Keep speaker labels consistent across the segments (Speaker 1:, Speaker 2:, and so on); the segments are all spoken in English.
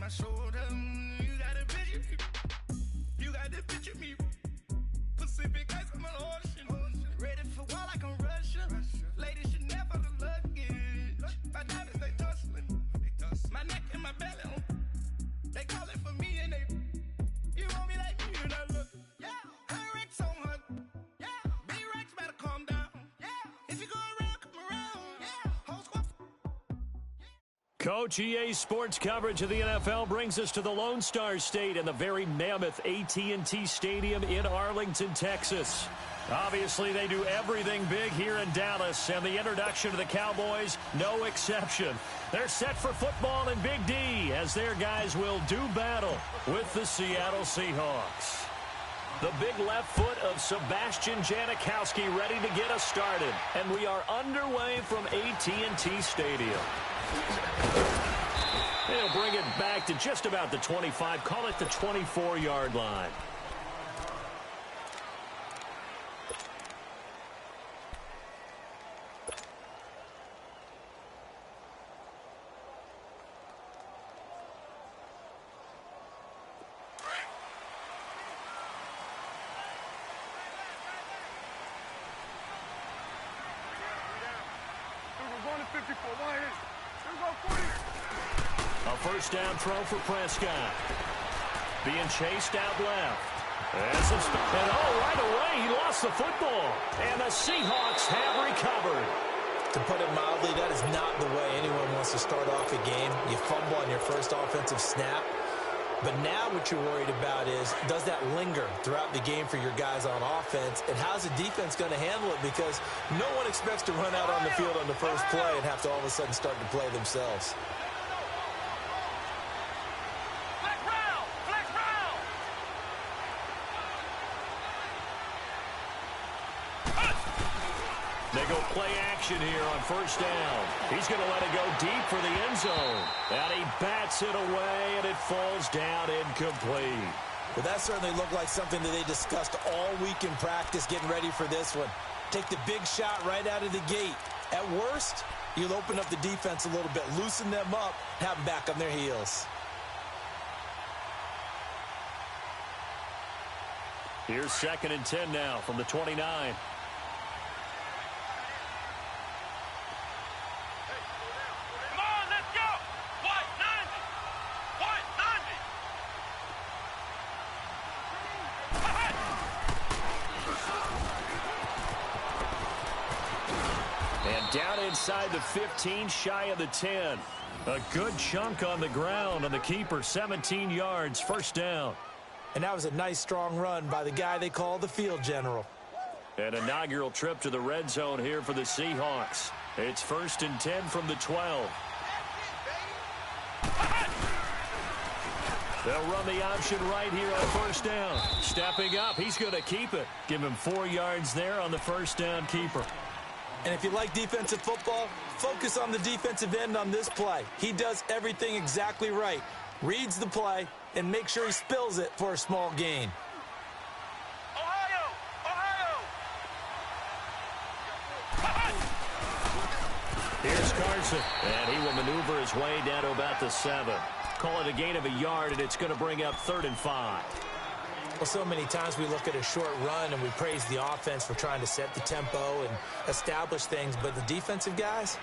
Speaker 1: my shoulder. You got a picture me. You got the picture me. Pacific ice, I'm an ocean. Ready for war like I'm Russia. Ladies should never the luggage. My diamonds, they tussling. My neck and my belly. They calling for me and they. You want me like me and I look. Yeah. Her Rex on her. Yeah. B-Rex better calm down. Yeah. If you go around, come around. Yeah. Whole squad.
Speaker 2: Coach, EA Sports coverage of the NFL brings us to the Lone Star State and the very mammoth AT&T Stadium in Arlington, Texas. Obviously, they do everything big here in Dallas, and the introduction to the Cowboys, no exception. They're set for football in Big D as their guys will do battle with the Seattle Seahawks. The big left foot of Sebastian Janikowski ready to get us started, and we are underway from AT&T Stadium. They'll bring it back to just about the 25, call it the 24-yard line. A first down throw for Prescott. Being chased out left. And right away, he lost the football. And the Seahawks have recovered.
Speaker 3: To put it mildly, that is not the way anyone wants to start off a game. You fumble on your first offensive snap. But now what you're worried about is, does that linger throughout the game for your guys on offense? And how's the defense going to handle it? Because no one expects to run out on the field on the first play and have to all of a sudden start to play themselves.
Speaker 2: They go play action here on first down. He's going to let it go deep for the end zone. And he bats it away, and it falls down incomplete.
Speaker 3: Well, that certainly looked like something that they discussed all week in practice getting ready for this one. Take the big shot right out of the gate. At worst, you'll open up the defense a little bit, loosen them up, have them back on their heels.
Speaker 2: Here's 2nd and 10 now from the 29. Down inside the 15, shy of the 10. A good chunk on the ground, and the keeper 17 yards, first down.
Speaker 3: And that was a nice, strong run by the guy they call the field general.
Speaker 2: An inaugural trip to the red zone here for the Seahawks. It's 1st and 10 from the 12. They'll run the option right here on first down. Stepping up, he's going to keep it. Give him 4 yards there on the first down keeper.
Speaker 3: And if you like defensive football, focus on the defensive end on this play. He does everything exactly right. Reads the play and makes sure he spills it for a small gain.
Speaker 2: Here's Carson, and he will maneuver his way down to about the 7. Call it a gain of a yard, and it's going to bring up 3rd and 5.
Speaker 3: Well, so many times we look at a short run and we praise the offense for trying to set the tempo and establish things, but the defensive guys,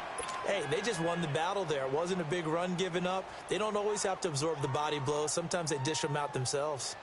Speaker 3: hey, they just won the battle there. It wasn't a big run given up. They don't always have to absorb the body blows. Sometimes they dish them out themselves.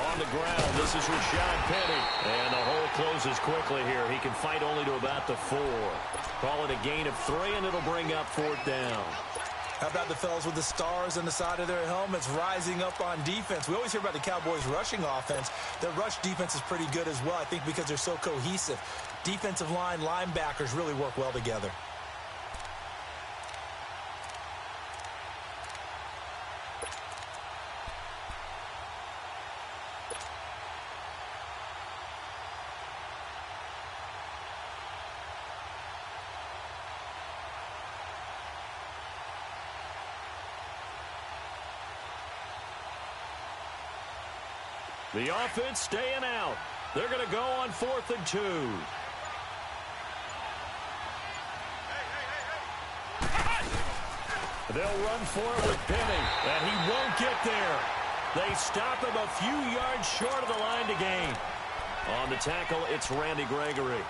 Speaker 2: On the ground, this is Rashad Penny. And the hole closes quickly here. He can fight only to about the 4. Call it a gain of 3, and it'll bring up 4th down.
Speaker 3: How about the fellas with the stars on the side of their helmets rising up on defense? We always hear about the Cowboys' rushing offense. Their rush defense is pretty good as well, I think, because they're so cohesive. Defensive line, linebackers really work well together.
Speaker 2: The offense staying out. They're going to go on 4th and 2. They'll run for it with Penny, and he won't get there. They stop him a few yards short of the line to gain. On the tackle, it's Randy Gregory.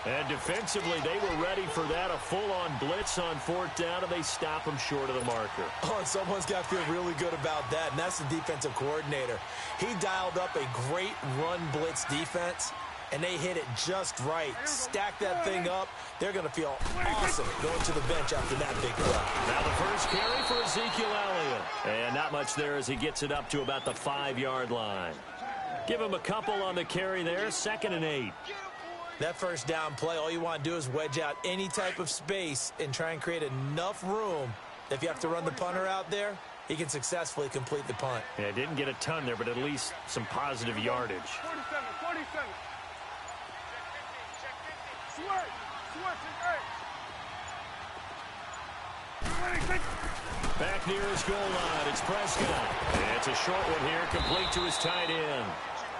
Speaker 2: And defensively, they were ready for that, a full-on blitz on 4th down, and they stop him short of the marker.
Speaker 3: Oh, and someone's got to feel really good about that, and that's the defensive coordinator. He dialed up a great run blitz defense, and they hit it just right. Stack that thing up. They're going to feel awesome going to the bench after that big play.
Speaker 2: Now the first carry for Ezekiel Elliott. And not much there as he gets it up to about the 5-yard line. Give him a couple on the carry there, 2nd and 8.
Speaker 3: That first down play, all you want to do is wedge out any type of space and try and create enough room. If you have to run the punter out there, he can successfully complete the punt.
Speaker 2: Yeah, didn't get a ton there, but at least some positive yardage.
Speaker 1: 47.
Speaker 2: Back near his goal line, it's Prescott. And it's a short one here, complete to his tight end.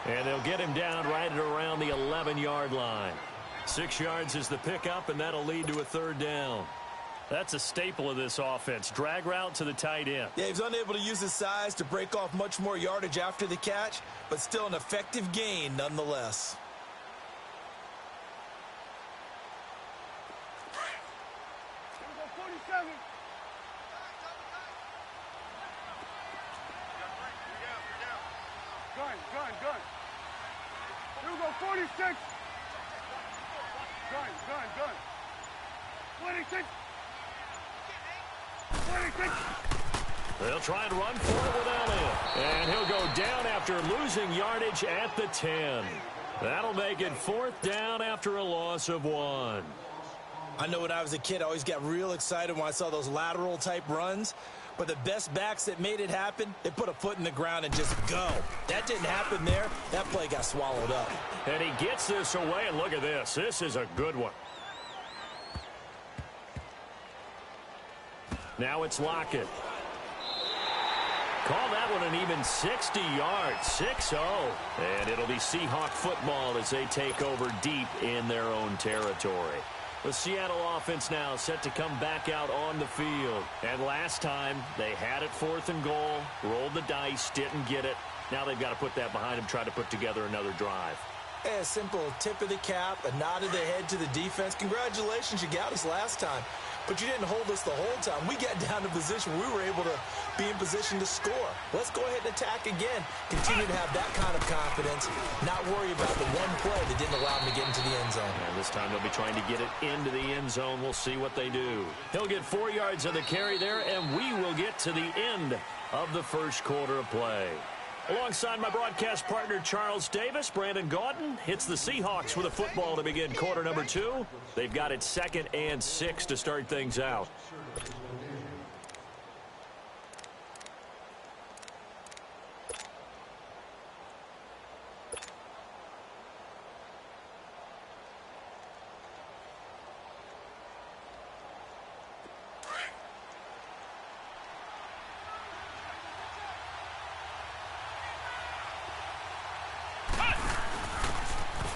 Speaker 2: And they'll get him down right at around the 11-yard line. 6 yards is the pickup, and that'll lead to a 3rd down. That's a staple of this offense. Drag route to the tight end.
Speaker 3: Yeah, he's unable to use his size to break off much more yardage after the catch, but still an effective gain nonetheless.
Speaker 1: Gun. Here we go, 46. Gun. 26.
Speaker 2: They'll try and run for it with Elliott. And he'll go down after losing yardage at the 10. That'll make it 4th down after a loss of 1.
Speaker 3: I know when I was a kid, I always got real excited when I saw those lateral type runs. But the best backs that made it happen, they put a foot in the ground and just go. That didn't happen there. That play got swallowed up.
Speaker 2: And he gets this away, and look at this. This is a good one. Now it's Lockett. Call that one an even 60 yards, 6-0. And it'll be Seahawk football as they take over deep in their own territory. The Seattle offense now set to come back out on the field. And last time, they had it 4th and goal, rolled the dice, didn't get it. Now they've got to put that behind them, try to put together another drive.
Speaker 3: A simple tip of the cap, a nod of the head to the defense. Congratulations, you got us last time. But you didn't hold us the whole time. We got down to a position where we were able to be in position to score. Let's go ahead and attack again. Continue to have that kind of confidence. Not worry about the one play that didn't allow them to get into the end zone.
Speaker 2: And this time they'll be trying to get it into the end zone. We'll see what they do. He'll get 4 yards of the carry there, and we will get to the end of the first quarter of play. Alongside my broadcast partner, Charles Davis, Brandon Gaudin hits the Seahawks with a football to begin quarter number 2. They've got it 2nd and 6 to start things out.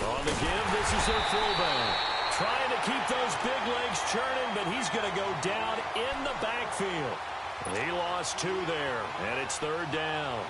Speaker 2: On the give, this is their fullback. Trying to keep those big legs churning, but he's going to go down in the backfield. He lost 2 there, and it's 3rd down.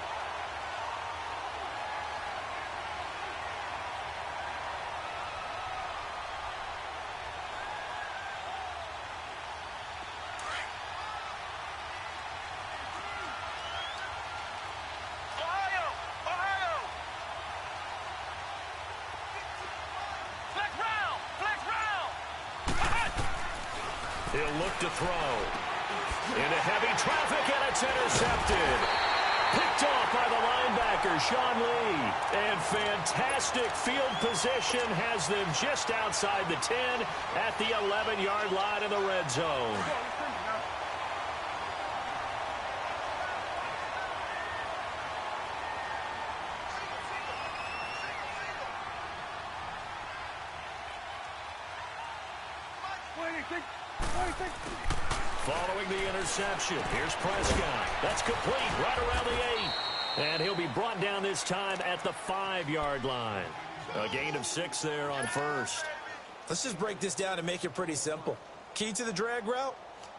Speaker 2: He'll look to throw. Into heavy traffic, and it's intercepted. Picked off by the linebacker, Sean Lee. And fantastic field position has them just outside the 10 at the 11-yard line in the red zone. Following the interception, here's Prescott. That's complete right around the 8. And he'll be brought down this time at the 5-yard line. A gain of 6 there on first.
Speaker 3: Let's just break this down and make it pretty simple. Key to the drag route,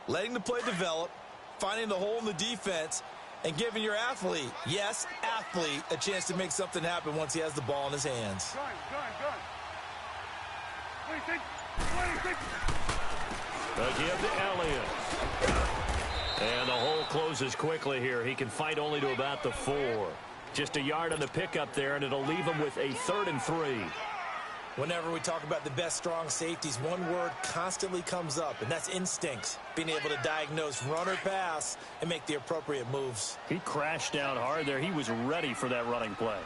Speaker 3: letting the play develop, finding the hole in the defense, and giving your athlete, yes, athlete, a chance to make something happen once he has the ball in his hands.
Speaker 2: A give to Elliott. And the hole closes quickly here. He can fight only to about the 4. Just a yard on the pickup there, and it'll leave him with a 3rd and 3.
Speaker 3: Whenever we talk about the best strong safeties, one word constantly comes up, and that's instincts. Being able to diagnose run or pass and make the appropriate moves.
Speaker 2: He crashed down hard there. He was ready for that running play.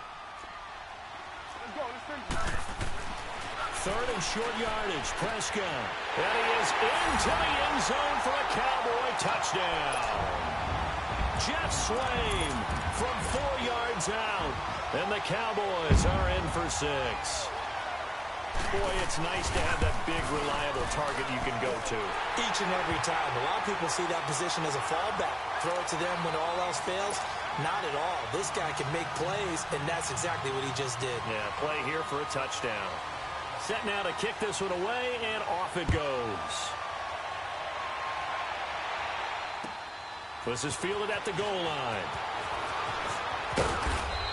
Speaker 2: 3rd and short yardage. Prescott. And he is into the end zone for a Cowboy touchdown. Jeff Swaim from 4 yards out. And the Cowboys are in for 6. Boy, it's nice to have that big, reliable target you can go to.
Speaker 3: Each and every time. A lot of people see that position as a fallback. Throw it to them when all else fails. Not at all. This guy can make plays, and that's exactly what he just did.
Speaker 2: Yeah, play here for a touchdown. Set now to kick this one away, and off it goes. This is fielded at the goal line.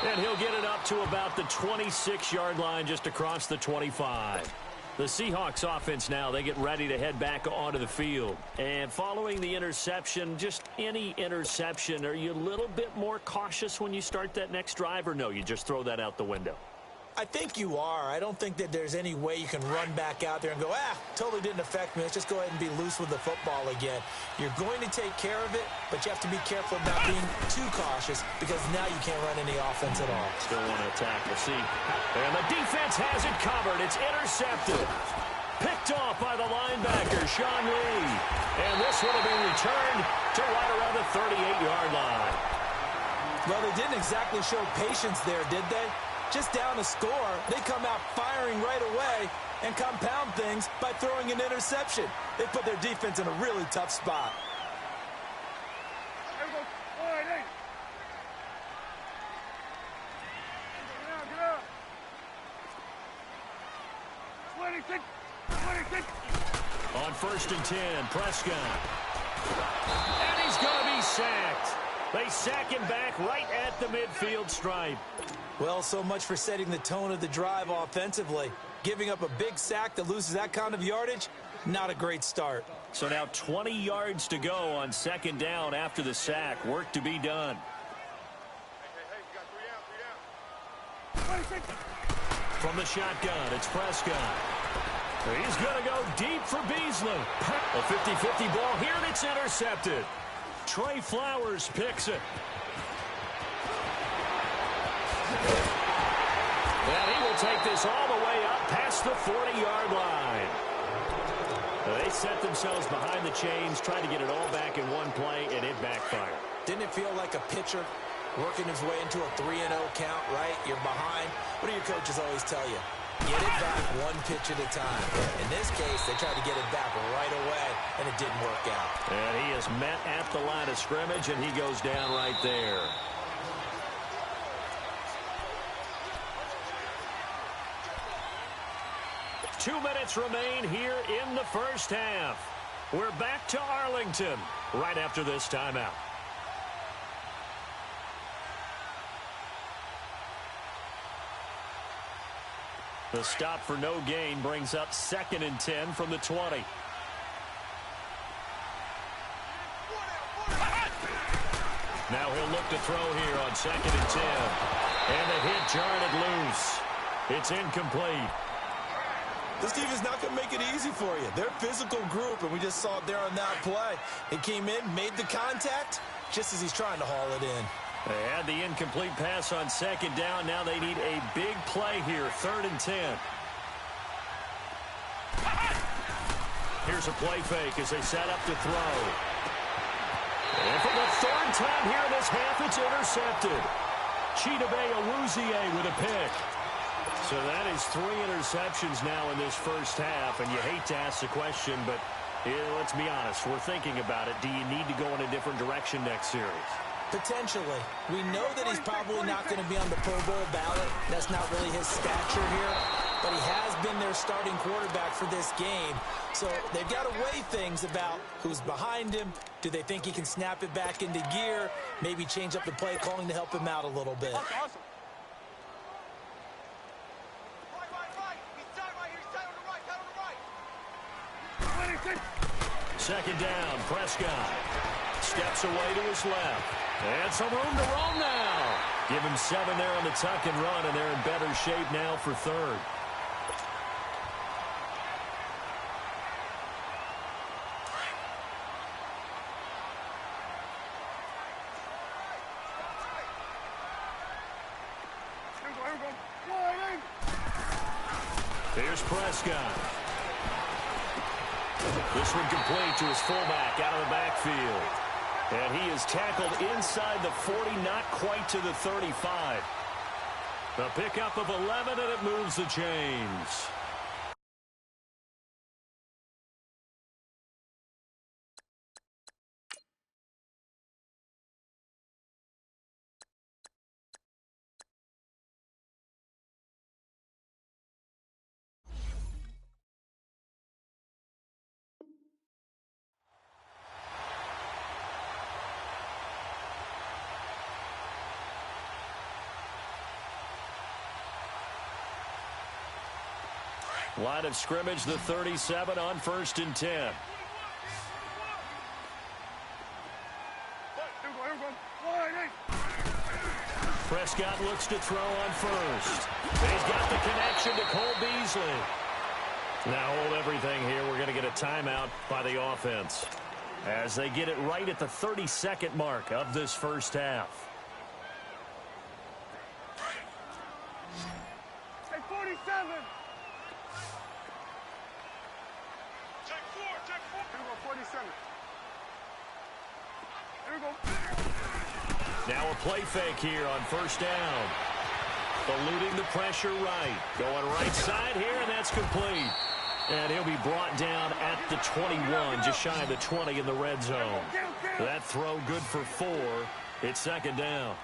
Speaker 2: And he'll get it up to about the 26-yard line, just across the 25. The Seahawks offense now, they get ready to head back onto the field. And following the interception, just any interception, are you a little bit more cautious when you start that next drive, or no, you just throw that out the window?
Speaker 3: I think you are. I don't think that there's any way you can run back out there and go, totally didn't affect me. Let's just go ahead and be loose with the football again. You're going to take care of it, but you have to be careful about being too cautious because now you can't run any offense at all.
Speaker 2: Still want to attack. We'll see. And the defense has it covered. It's intercepted. Picked off by the linebacker, Sean Lee. And this would have been returned to right around the 38-yard line.
Speaker 3: Well, they didn't exactly show patience there, did they? Just down a score, they come out firing right away and compound things by throwing an interception. They put their defense in a really tough spot.
Speaker 2: On 1st and 10, Prescott. And he's going to be sacked. They sack him back right at the midfield stripe.
Speaker 3: Well, so much for setting the tone of the drive offensively. Giving up a big sack that loses that kind of yardage, not a great start.
Speaker 2: So now 20 yards to go on 2nd down after the sack. Work to be done. From the shotgun, it's Prescott. He's going to go deep for Beasley. A 50-50 ball here, and it's intercepted. Trey Flowers picks it. And he will take this all the way up past the 40-yard line. They set themselves behind the chains, trying to get it all back in one play, and it backfired.
Speaker 3: Didn't it feel like a pitcher working his way into a 3-0 count, right? You're behind. What do your coaches always tell you? Get it back one pitch at a time. In this case, they tried to get it back right away, and it didn't work out.
Speaker 2: And he is met at the line of scrimmage, and he goes down right there. Two minutes remain here in the first half. We're back to Arlington right after this timeout. The stop for no gain brings up 2nd and 10 from the 20. Now he'll look to throw here on 2nd and 10. And the hit jarred it loose. It's incomplete.
Speaker 3: This defense is not going to make it easy for you. They're a physical group, and we just saw it there on that play. He came in, made the contact, just as he's trying to haul it in.
Speaker 2: They had the incomplete pass on 2nd down. Now they need a big play here, 3rd and 10. Here's a play fake as they set up to throw. And for the 3rd time here in this half, it's intercepted. Chidobe Awuzie with a pick. So that is 3 interceptions now in this first half, and you hate to ask the question, but let's be honest. We're thinking about it. Do you need to go in a different direction next series?
Speaker 3: Potentially. We know that he's probably not going to be on the Pro Bowl ballot. That's not really his stature here. But he has been their starting quarterback for this game. So they've got to weigh things about who's behind him. Do they think he can snap it back into gear? Maybe change up the play calling to help him out a little bit.
Speaker 1: Awesome.
Speaker 2: Second down, Prescott steps away to his left. And some room to roam now. Give him 7 there on the tuck and run, and they're in better shape now for third. Here's Prescott. This one complete to his fullback out of the backfield. And he is tackled inside the 40, not quite to the 35. A pickup of 11, and it moves the chains. Line of scrimmage, the 37 on 1st and 10. Prescott looks to throw on first. He's got the connection to Cole Beasley. Now hold everything here. We're going to get a timeout by the offense as they get it right at the 32nd mark of this first half.
Speaker 1: Hey, 47. Here we go.
Speaker 2: Now a play fake here on first down. Eluding the pressure right. Going right side here, and that's complete. And he'll be brought down at the 21, just shy of the 20 in the red zone. That throw good for 4. It's second down.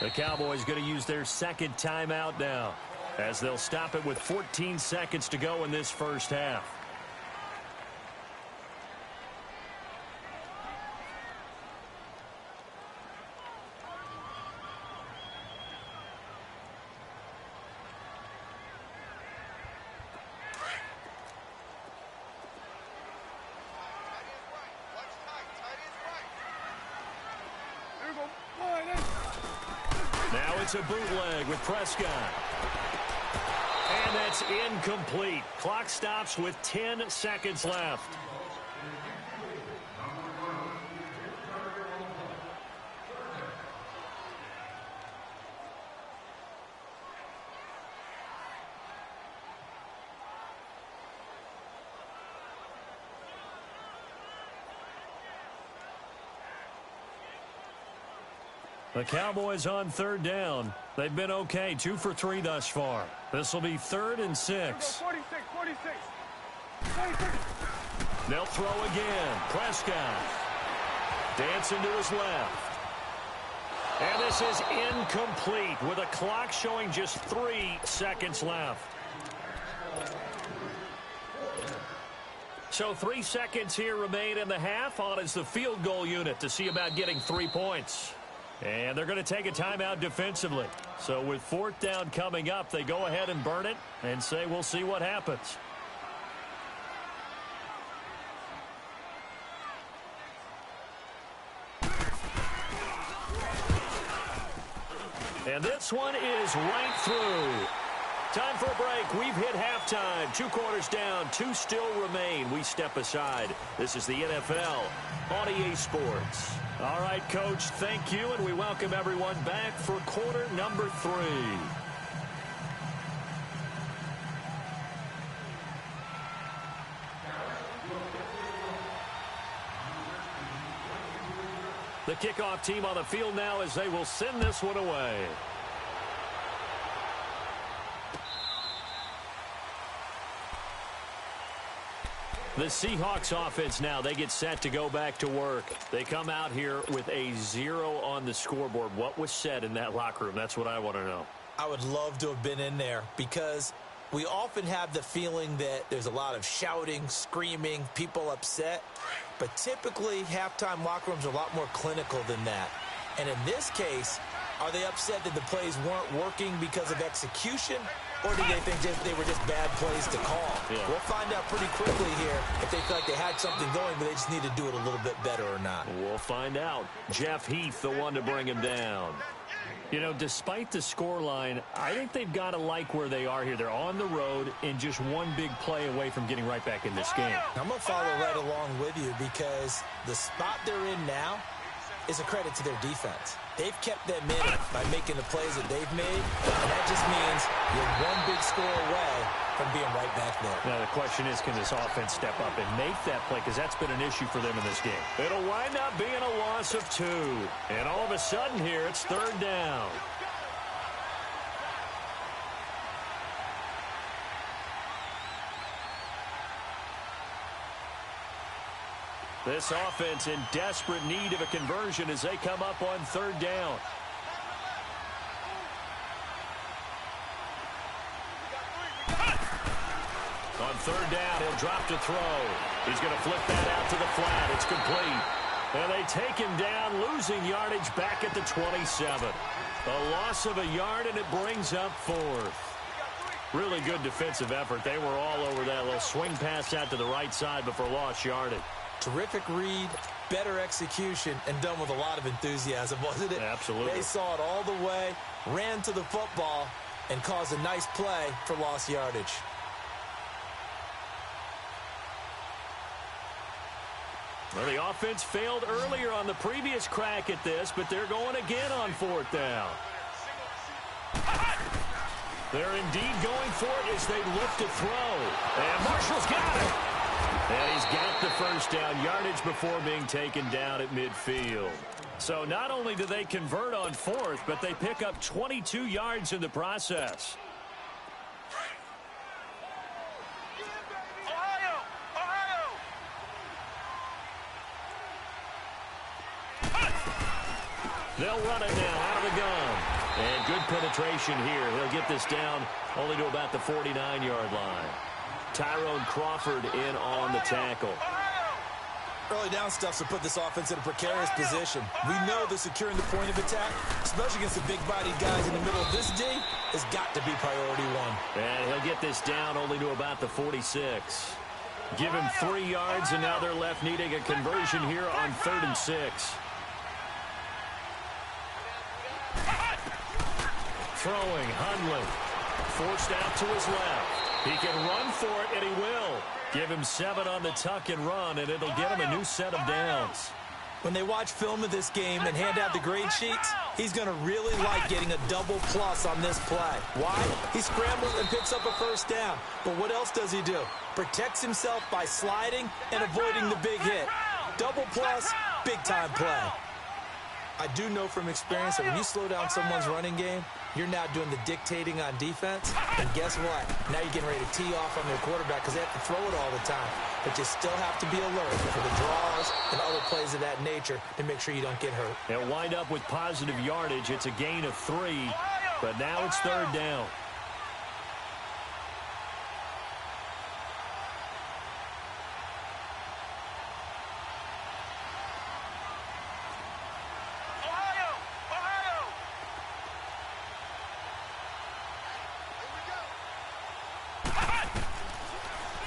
Speaker 2: The Cowboys going to use their second timeout now, as they'll stop it with 14 seconds to go in this first half. Now it's a bootleg with Prescott. And that's incomplete. Clock stops with 10 seconds left. The Cowboys on third down. They've been okay, 2 for 3 thus far. This will be 3rd and 6.
Speaker 1: 46.
Speaker 2: They'll throw again. Prescott dancing to his left. And this is incomplete with a clock showing just 3 seconds left. So 3 seconds here remain in the half. On is the field goal unit to see about getting 3 points. And they're going to take a timeout defensively. So with 4th down coming up, they go ahead and burn it and say we'll see what happens. And this one is right through. Time for a break. We've hit halftime. 2 quarters down, 2 still remain. We step aside. This is the NFL on EA Sports. All right, Coach, thank you, and we welcome everyone back for quarter number 3. The kickoff team on the field now as they will send this one away. The Seahawks offense now, they get set to go back to work. They come out here with a 0 on the scoreboard. What was said in that locker room? That's what I want to know.
Speaker 3: I would love to have been in there because we often have the feeling that there's a lot of shouting, screaming, people upset. But typically, halftime locker rooms are a lot more clinical than that. And in this case, are they upset that the plays weren't working because of execution? Or do they think they were just bad plays to call?
Speaker 2: Yeah.
Speaker 3: We'll find out pretty quickly here if they feel like they had something going, but they just need to do it a little bit better or not.
Speaker 2: We'll find out. Jeff Heath, the one to bring him down. You know, despite the scoreline, I think they've got to like where they are here. They're on the road and just one big play away from getting right back in this game.
Speaker 3: I'm going to follow right along with you because the spot they're in now is a credit to their defense. They've kept them in it by making the plays that they've made, and that just means you're one big score away from being right back there.
Speaker 2: Now, the question is, can this offense step up and make that play? Because that's been an issue for them in this game. It'll wind up being a loss of 2. And all of a sudden here, it's 3rd down. This offense in desperate need of a conversion as they come up on 3rd down. On 3rd down, he'll drop to throw. He's going to flip that out to the flat. It's complete. And they take him down, losing yardage back at the 27. A loss of a yard, and it brings up 4th. Really good defensive effort. They were all over that little swing pass out to the right side before lost yardage.
Speaker 3: Terrific read, better execution, and done with a lot of enthusiasm, wasn't it?
Speaker 2: Absolutely.
Speaker 3: They saw it all the way, ran to the football, and caused a nice play for lost yardage.
Speaker 2: Well, the offense failed earlier on the previous crack at this, but they're going again on 4th down. They're indeed going for it as they look to throw. And Marshall's got it. And he's got the first down, yardage before being taken down at midfield. So not only do they convert on 4th, but they pick up 22 yards in the process. They'll run it now out of the gun. And good penetration here. He'll get this down only to about the 49-yard line. Tyrone Crawford in on the tackle.
Speaker 3: Early down stuff to put this offense in a precarious position. We know that securing the point of attack, especially against the big-bodied guys in the middle of this D, has got to be priority 1.
Speaker 2: And he'll get this down only to about the 46. Give him 3 yards, and now they're left needing a conversion here on 3rd and 6. Throwing, Hundley. Forced out to his left. He can run for it, and he will. Give him 7 on the tuck and run, and it'll get him a new set of downs.
Speaker 3: When they watch film of this game and hand out the grade sheets, he's going to really like getting a double plus on this play. Why? He scrambles and picks up a first down. But what else does he do? Protects himself by sliding and avoiding the big hit. Double plus, big-time play. I do know from experience that when you slow down someone's running game, you're now doing the dictating on defense. And guess what? Now you're getting ready to tee off on their quarterback because they have to throw it all the time. But you still have to be alert for the draws and other plays of that nature to make sure you don't get hurt.
Speaker 2: They'll wind up with positive yardage. It's a gain of 3, but now it's 3rd down.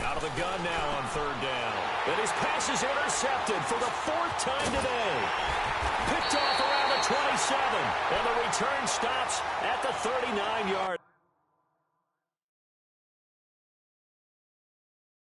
Speaker 2: Out of the gun now on 3rd down. And his pass is intercepted for the 4th time today. Picked off around the 27. And the return stops at the 39-yard.